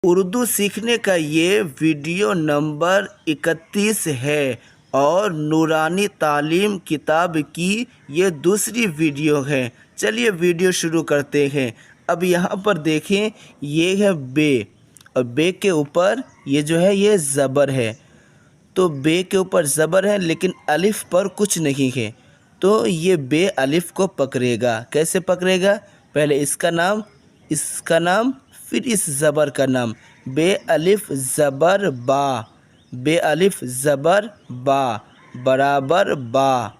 उर्दू सीखने का ये वीडियो नंबर 31 है और नूरानी तालीम किताब की ये दूसरी वीडियो है। चलिए वीडियो शुरू करते हैं। अब यहाँ पर देखें, ये है बे और बे के ऊपर ये जो है ये ज़बर है। तो बे के ऊपर ज़बर है लेकिन अलिफ पर कुछ नहीं है, तो ये बे अलिफ को पकड़ेगा। कैसे पकड़ेगा? पहले इसका नाम फिर इस ज़बर का नाम। बे अलिफ ज़बर बा, बे अलिफ ज़बर बा बराबर बा,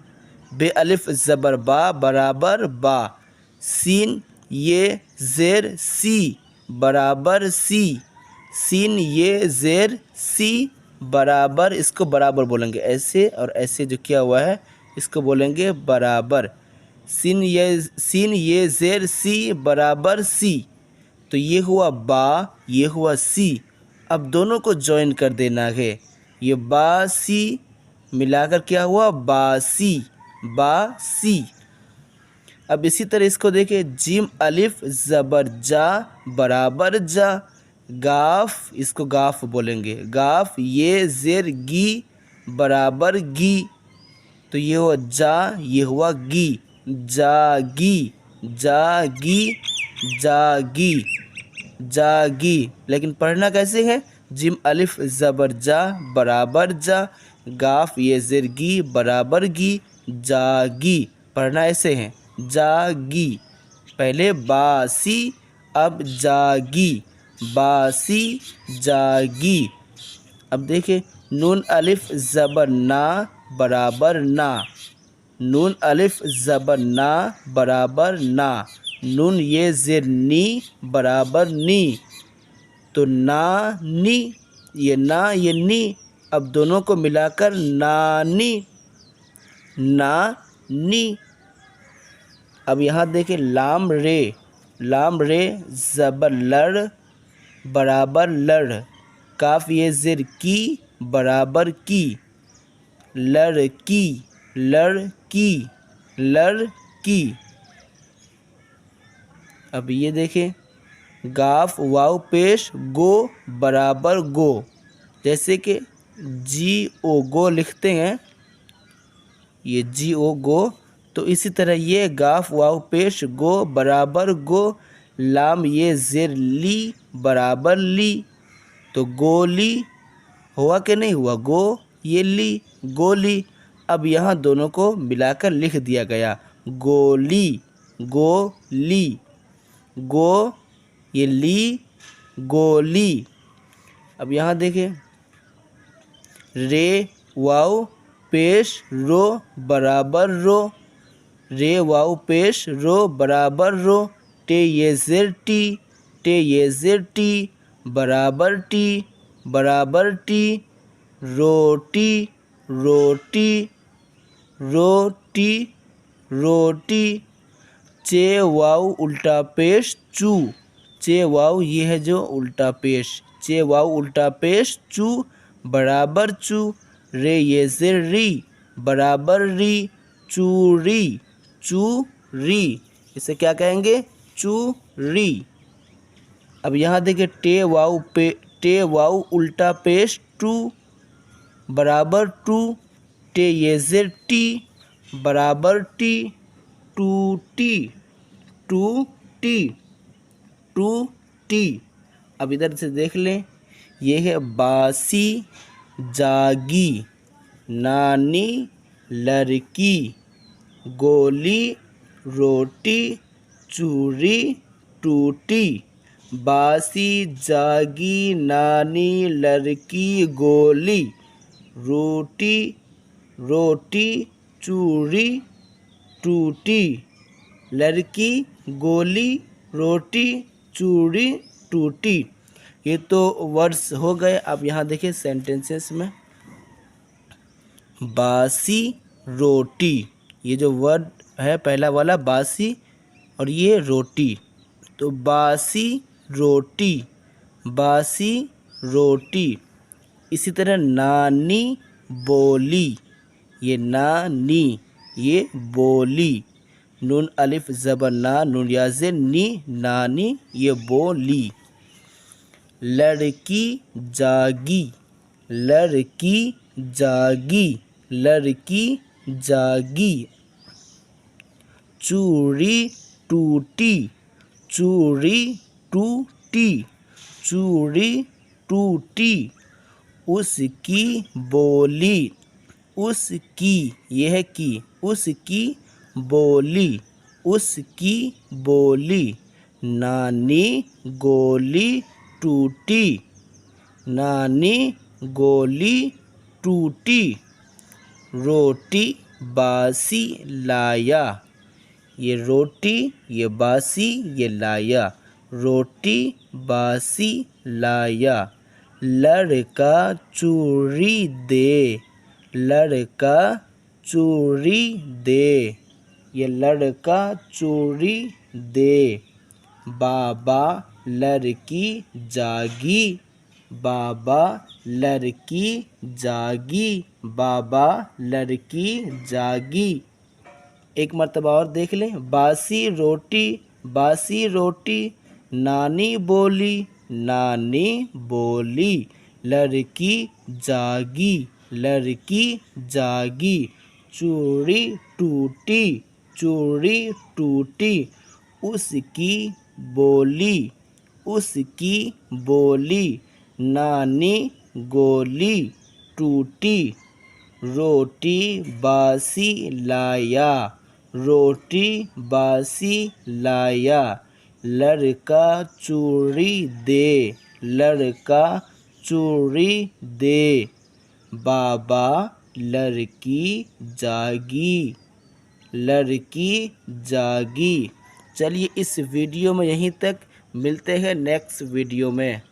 बे अलिफ ज़बर बा बराबर बा। सीन ये ज़ेर सी बराबर सी, सीन ये ज़ेर सी बराबर, इसको बराबर बोलेंगे ऐसे, और ऐसे जो किया हुआ है इसको बोलेंगे बराबर। सीन ये ज़ेर सी बराबर सी। तो ये हुआ बा, ये हुआ सी। अब दोनों को ज्वाइन कर देना है। ये बा सी मिलाकर क्या हुआ? बासी, बासी। अब इसी तरह इसको देखिए, जिम अलिफ ज़बर जा बराबर जा, गाफ, इसको गाफ बोलेंगे, गाफ ये ज़ेर गी बराबर गी। तो ये हुआ जा, ये हुआ गी, जागी, जागी, जागी, जागी। लेकिन पढ़ना कैसे है? जिम अलिफ ज़बर जा बराबर जा, गाफ ये ज़ेर गी बराबर गी, जागी। पढ़ना ऐसे है, जागी। पहले बासी, अब जागी, बासी, जागी। अब देखिए, नून अलिफ ज़बर ना बराबर ना, नून अलिफ ज़बर ना बराबर ना, नून ये ज़ेर नी बराबर नी। तो ना नी, ये ना ये नी, अब दोनों को मिलाकर नानी, नानी। अब यहाँ देखें, लाम रे, लाम रे ज़बर लड़ बराबर लड़, काफ ये ज़ेर की बराबर की, लड़की, लड़की, लड़की। अब ये देखें, गाफ वाव पेश गो बराबर गो, जैसे कि जी ओ गो लिखते हैं, ये जी ओ गो, तो इसी तरह ये गाफ वाव पेश गो बराबर गो, लाम ये ज़ेर ली बराबर ली। तो गोली हुआ कि नहीं हुआ? गो ये ली, गोली। अब यहाँ दोनों को मिलाकर लिख दिया गया, गोली, गोली, गो ये ली, गोली। अब यहाँ देखें, रे वाव पेश रो बराबर रो, रे वाव पेश रो बराबर रो, टे ये ज़ेर टी, टे ये ज़ेर टी बराबर टी, बराबर टी। रोटी, रोटी, रोटी, रोटी। चे वाव उल्टा पेश चू, चे वाव ये है जो उल्टा पेश, चे वाव उल्टा पेश चू बराबर चू, रे ये ज़ेर री बराबर री, चूरी, चूरी। इसे क्या कहेंगे? चूरी। अब यहाँ देखिए, टे वाव उल्टा पेश टू बराबर टू, टे ये ज़ेर टी बराबर टी, टूटी, टूटी, टूटी। अब इधर से देख लें, ये है बासी, जागी, नानी, लड़की, गोली, रोटी, चूरी, टूटी। बासी, जागी, नानी, लड़की, गोली, रोटी, रोटी, चूरी, टूटी। लड़की, गोली, रोटी, चूड़ी, टूटी। ये तो वर्ड्स हो गए। अब यहाँ देखिए सेंटेंसेस में, बासी रोटी, ये जो वर्ड है पहला वाला बासी, और ये रोटी, तो बासी रोटी, बासी रोटी। इसी तरह नानी बोली, ये नानी, ये बोली, नून अलिफ ज़बर ना, नून याज़े नी, नानी, ये बोली। लड़की जागी, लड़की जागी, लड़की जागी। चूड़ी टूटी, चूड़ी टूटी, चूड़ी टूटी। उसकी बोली, उसकी, यह की, उसकी बोली, उसकी बोली। नानी गोली टूटी, नानी गोली टूटी। रोटी बासी लाया, ये रोटी, ये बासी, ये लाया। रोटी बासी लाया। लड़का चूड़ी दे, लड़का चूड़ी दे, ये लड़का चूड़ी दे। बाबा लड़की जागी, बाबा लड़की जागी, बाबा लड़की जागी। एक मर्तबा और देख लें। बासी रोटी, बासी रोटी, नानी बोली, नानी बोली। लड़की जागी, लड़की जागी। चूड़ी टूटी, चूड़ी टूटी। उसकी बोली, उसकी बोली। नानी गोली टूटी। रोटी बासी लाया, रोटी बासी लाया। लड़का चूड़ी दे, लड़का चूड़ी दे। बाबा लड़की जागी, लड़की जागी। चलिए इस वीडियो में यहीं तक, मिलते हैं नेक्स्ट वीडियो में।